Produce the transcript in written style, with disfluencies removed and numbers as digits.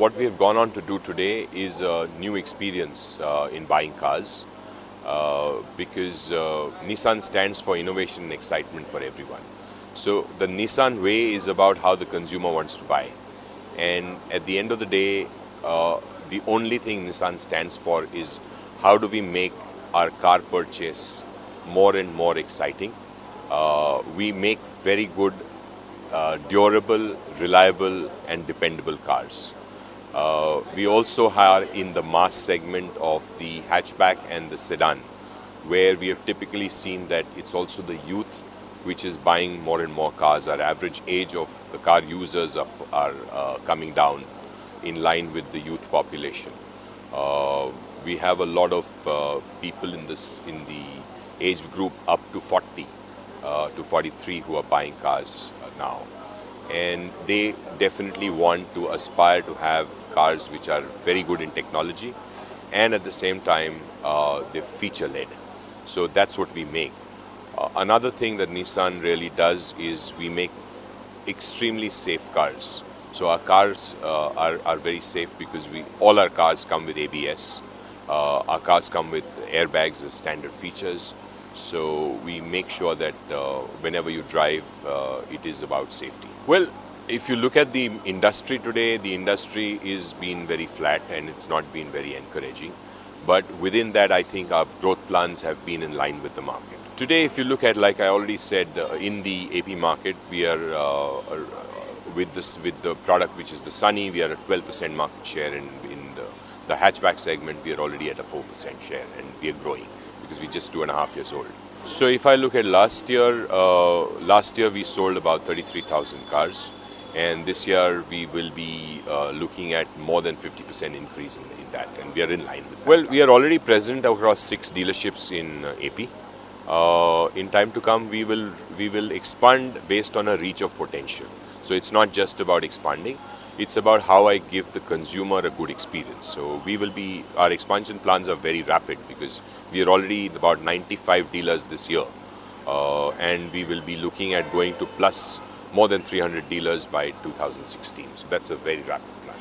What we have gone on to do today is a new experience in buying cars because Nissan stands for innovation and excitement for everyone. So the Nissan way is about how the consumer wants to buy. And at the end of the day, the only thing Nissan stands for is how do we make our car purchase more and more exciting. We make very good, durable, reliable and dependable cars. We also are in the mass segment of the hatchback and the sedan, where we have typically seen that it's also the youth which is buying more and more cars. Our average age of the car users are coming down in line with the youth population. We have a lot of people in the age group up to 40 to 43 who are buying cars now. And they definitely want to aspire to have cars which are very good in technology and at the same time they're feature led. So that's what we make. Another thing that Nissan really does is we make extremely safe cars. So our cars are very safe because all our cars come with ABS. Our cars come with airbags as standard features. So we make sure that whenever you drive, it is about safety. Well, if you look at the industry today, the industry is being very flat and it's not been very encouraging. But within that, I think our growth plans have been in line with the market. Today, if you look at, like I already said, in the AP market, we are with the product which is the Sunny, we are at 12% market share, and in the hatchback segment, we are already at a 4% share, and we are growing because we're just 2.5 years old. So if I look at last year we sold about 33,000 cars, and this year we will be looking at more than 50% increase in that, and we are in line with that. Well, we are already present across 6 dealerships in AP. In time to come, we will expand based on a reach of potential. So it's not just about expanding, it's about how I give the consumer a good experience. So our expansion plans are very rapid because we are already about 95 dealers this year. And we will be looking at going to plus more than 300 dealers by 2016. So that's a very rapid plan.